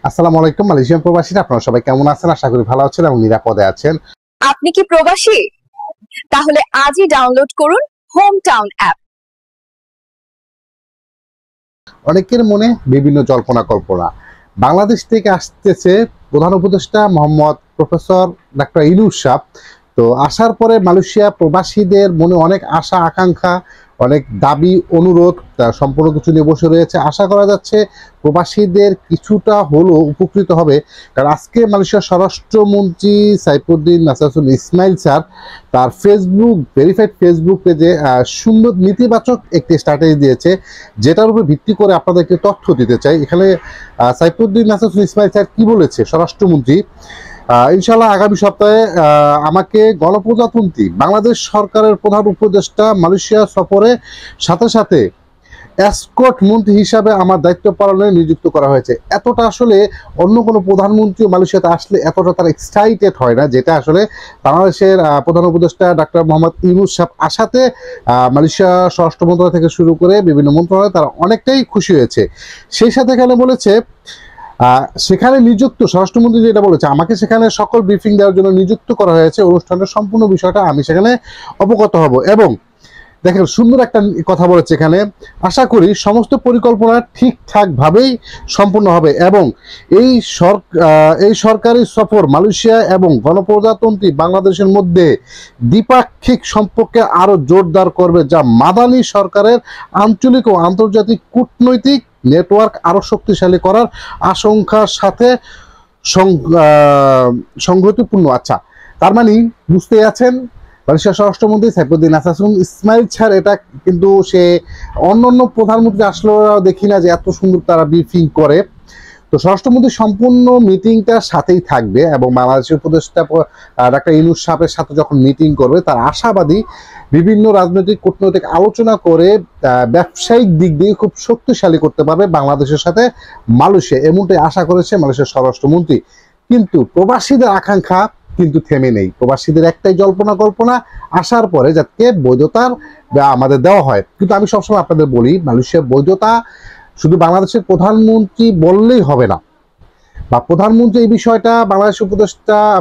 আসসালামু আলাইকুম মালয়েশিয়ান প্রবাসীরা, আপনারা সবাই কেমন আছেন? আশা করি ভালো আছেন এবং নিরাপদে আছেন। আপনি কি প্রবাসী? তাহলে আজই ডাউনলোড করুন হোম টাউন অ্যাপ। অনেকের মনে বিভিন্ন জল্পনা কল্পনা। বাংলাদেশ থেকে আসতেছে প্রধান উপদেষ্টা মোহাম্মদ প্রফেসর ডাক্তার ইউনূস সাহেব। তো আসার পরে মালয়েশিয়া প্রবাসীদের মনে অনেক আশা আকাঙ্ক্ষা, অনেক দাবি অনুরোধ সম্পূর্ণ কিছু নিয়ে বসে রয়েছে। আশা করা যাচ্ছে প্রবাসীদের কিছুটা হলেও উপকৃত হবে, কারণ আজকে মালয়েশিয়ার স্বরাষ্ট্রমন্ত্রী সাইফুদ্দিন নাসারুল ইসমাইল স্যার তার ফেসবুক ভেরিফাইড ফেসবুক পেজে সুন্দর নেতিবাচক একটি স্ট্র্যাটেজি দিয়েছে, যেটার উপর ভিত্তি করে আপনাদেরকে তথ্য দিতে চাই। এখানে সাইফুদ্দিন নাসারুল ইসমাইল স্যার কি বলেছে স্বরাষ্ট্রমন্ত্রী, ইনশাল্লাহ আগামী সপ্তাহে আমাকে গণপ্রজাতন্ত্রী বাংলাদেশ সরকারের প্রধান উপদেষ্টা মালয়েশিয়া সফরে সাথে সাথে এসকর্ট মন্ত্রী হিসাবে আমার দায়িত্ব পালনে নিযুক্ত করা হয়েছে। এতটা আসলে অন্য কোনো প্রধানমন্ত্রী মালয়েশিয়াতে আসলে এতটা তারা এক্সাইটেড হয় না, যেটা আসলে বাংলাদেশের প্রধান উপদেষ্টা ডাক্তার মোহাম্মদ ইউনূস সাহেব আসাতে মালয়েশিয়া স্বরাষ্ট্র মন্ত্রণালয় থেকে শুরু করে বিভিন্ন মন্ত্রণালয় তারা অনেকটাই খুশি হয়েছে। সেই সাথে এখানে বলেছে সেখানে নিযুক্ত স্বরাষ্ট্রমন্ত্রী যেটা বলেছে, আমাকে সেখানে সকল ব্রিফিং দেওয়ার জন্য নিযুক্ত করা হয়েছে। অনুষ্ঠানের সম্পূর্ণ বিষয়টা আমি সেখানে অবগত হব। এবং দেখেন সুন্দর একটা কথা বলেছে এখানে, আশা করি সমস্ত পরিকল্পনা ঠিকঠাকভাবেই সম্পূর্ণ হবে এবং এই সরকারি সফর মালয়েশিয়া এবং গণপ্রজাতন্ত্রী বাংলাদেশের মধ্যে দ্বিপাক্ষিক সম্পর্কে আরো জোরদার করবে, যা মাদানী সরকারের আঞ্চলিক ও আন্তর্জাতিক কূটনৈতিক নেটওয়ার্ক আরো শক্তিশালী করার আশঙ্কার সাথে সংগতিপূর্ণ। আচ্ছা, তার মানে বুঝতে আছেন মালয়েশিয়ার স্বরাষ্ট্রমন্ত্রী সাইফুদ্দিন নাসারুল ইসমাইল স্যার এটা কিন্তু সে অন্য প্রধানমন্ত্রী আসলেও দেখি না যে এত সুন্দর তারা ব্রিফিং করে। তো স্বরাষ্ট্রমন্ত্রী সম্পূর্ণ মিটিংটার সাথেই থাকবে এবং বাংলাদেশের উপদেষ্টা ডাক্তার ইউনূস সাহেবের সাথে যখন মিটিং করবে তার আশাবাদী বিভিন্ন রাজনৈতিক কূটনৈতিক আলোচনা করে ব্যবসায়িক দিক দিয়ে খুব শক্তিশালী করতে পারবে বাংলাদেশের সাথে মালয়েশিয়া, এমনটাই আশা করেছে মালয়েশিয়ার স্বরাষ্ট্রমন্ত্রী। কিন্তু প্রবাসীদের আকাঙ্ক্ষা কিন্তু থেমে নেই। প্রবাসীদের একটাই জল্পনা কল্পনা, আসার পরে যাতে বৈধতার আমাদের দেওয়া হয়। কিন্তু আমি সবসময় আপনাদের বলি, মালয়েশিয়ার বৈধতা শুধু বাংলাদেশের প্রধানমন্ত্রী বললেই হবে না, বা প্রধানমন্ত্রী এই বিষয়টা বাংলাদেশ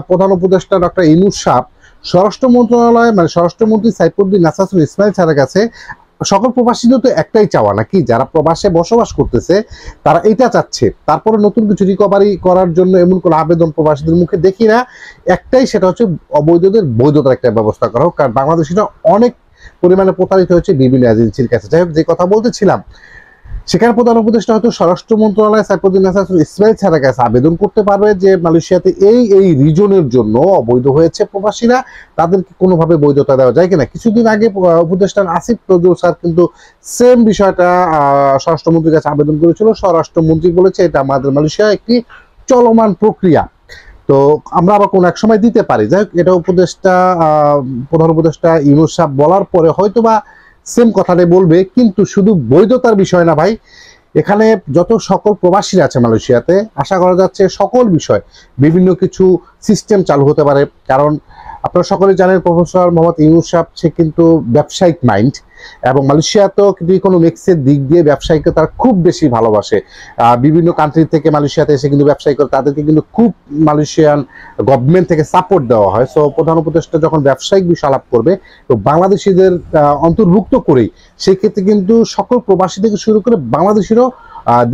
প্রধান উপদেষ্টা ডক্টর ইউনূস সাহেব স্বরাষ্ট্র মন্ত্রণালয় মানে স্বরাষ্ট্রমন্ত্রী সাইফুদ্দিন নাসারুল ইসমাইল স্যারের কাছে সকল প্রবাসীদের তো একটাই চাওয়া নাকি, যারা প্রবাসে বসবাস করতেছে তারা এটা চাচ্ছে। তারপরে নতুন কিছু রিকভারি করার জন্য এমন কোনো আবেদন প্রবাসীদের মুখে দেখি না। একটাই, সেটা হচ্ছে অবৈধদের বৈধতার একটা ব্যবস্থা করা হোক, কারণ বাংলাদেশিরা অনেক পরিমাণে প্রতারিত হচ্ছে বিভিন্ন এজেন্সির কাছে। যাই হোক, যে কথা বলতেছিলাম, সেখানে প্রধান উপদেষ্টা হয়তো স্বরাষ্ট্র মন্ত্রণালয় সাইফুদ্দিন নাসারুল ইসমাইল স্যারের কাছে আবেদন করতে পারবে যে মালয়েশিয়াতে এই রিজনের জন্য অবৈধ হয়েছে প্রবাসীরা, তাদেরকে কোনোভাবে বৈধতা দেওয়া যায় কিনা। কিছুদিন আগে উপদেষ্টা আসিফ নজরুল স্যার কিন্তু সেম বিষয়টা স্বরাষ্ট্রমন্ত্রীর কাছে আবেদন করেছিল। স্বরাষ্ট্রমন্ত্রী বলেছে এটা আমাদের মালয়েশিয়া একটি চলমান প্রক্রিয়া, তো আমরা আবার কোনো এক সময় দিতে পারি। যাই হোক, এটা প্রধান উপদেষ্টা ইউনূস সাহেব বলার পরে হয়তোবা সেম কথাটাই বলবে। কিন্তু শুধু বৈধতার বিষয় না ভাই, এখানে যত সকল প্রবাসীরা আছে মালয়েশিয়াতে, আশা করা যাচ্ছে সকল বিষয় বিভিন্ন কিছু সিস্টেম চালু হতে পারে। কারণ আপনারা সকলে জানেন প্রফেসর মোহাম্মদ ইউনূস সাহেব সে কিন্তু ব্যবসায়িক মাইন্ড, এবং মালয়েশিয়াতেও কিন্তু ইকোনমিক্সের দিক দিয়ে ব্যবসায়ীকে তারা খুব বেশি ভালোবাসে। বিভিন্ন কান্ট্রি থেকে মালয়েশিয়াতে এসে কিন্তু ব্যবসায়ী করে, তাদেরকে কিন্তু খুব মালয়েশিয়ান গভর্নমেন্ট থেকে সাপোর্ট দেওয়া হয়। সো প্রধান উপদেষ্টা যখন ব্যবসায়িক বিষয় আলাপ করবে তো বাংলাদেশিদের অন্তর্ভুক্ত করেই, সেই ক্ষেত্রে কিন্তু সকল প্রবাসী থেকে শুরু করে বাংলাদেশিরও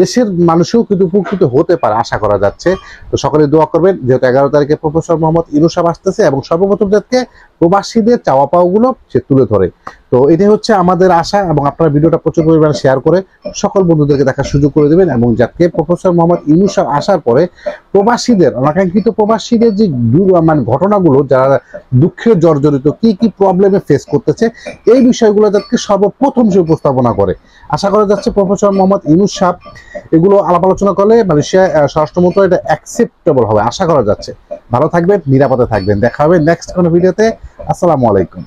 দেশের মানুষও কিন্তু উপকৃত হতে পারে আশা করা যাচ্ছে। তো সকলে দোয়া করবেন, যেহেতু 11 তারিখে প্রফেসর মোহাম্মদ ইউনূস সাহেব আসতেছে এবং সর্বপ্রথম যাতে প্রবাসীদের চাওয়া পাওয়াগুলো সে তুলে ধরে। তো এটাই হচ্ছে আমাদের আশা, এবং আপনারা ভিডিওটা প্রচুর পরিমাণে শেয়ার করে সকল বন্ধুদেরকে দেখার সুযোগ করে দেবেন, এবং যাতে প্রফেসর মোহাম্মদ ইউনূস সাহেব আসার পরে প্রবাসীদের অনাকাঙ্ক্ষিত প্রবাসীদের যে মানে ঘটনাগুলো, যারা দুঃখের জর্জরিত কি প্রবলেমে ফেস করতেছে, এই বিষয়গুলো যাতে সর্বপ্রথম সে উপস্থাপনা করে। আশা করা যাচ্ছে প্রফেসর মোহাম্মদ ইউনূস সাহেব এগুলো আলাপ আলোচনা করলে মালয়েশিয়া স্বরাষ্ট্র মন্ত্রণালয় এটা অ্যাকসেপ্টেবল হবে আশা করা যাচ্ছে। ভালো থাকবেন, নিরাপদে থাকবেন, দেখা হবে নেক্সট কোনো ভিডিওতে। আসসালামু আলাইকুম।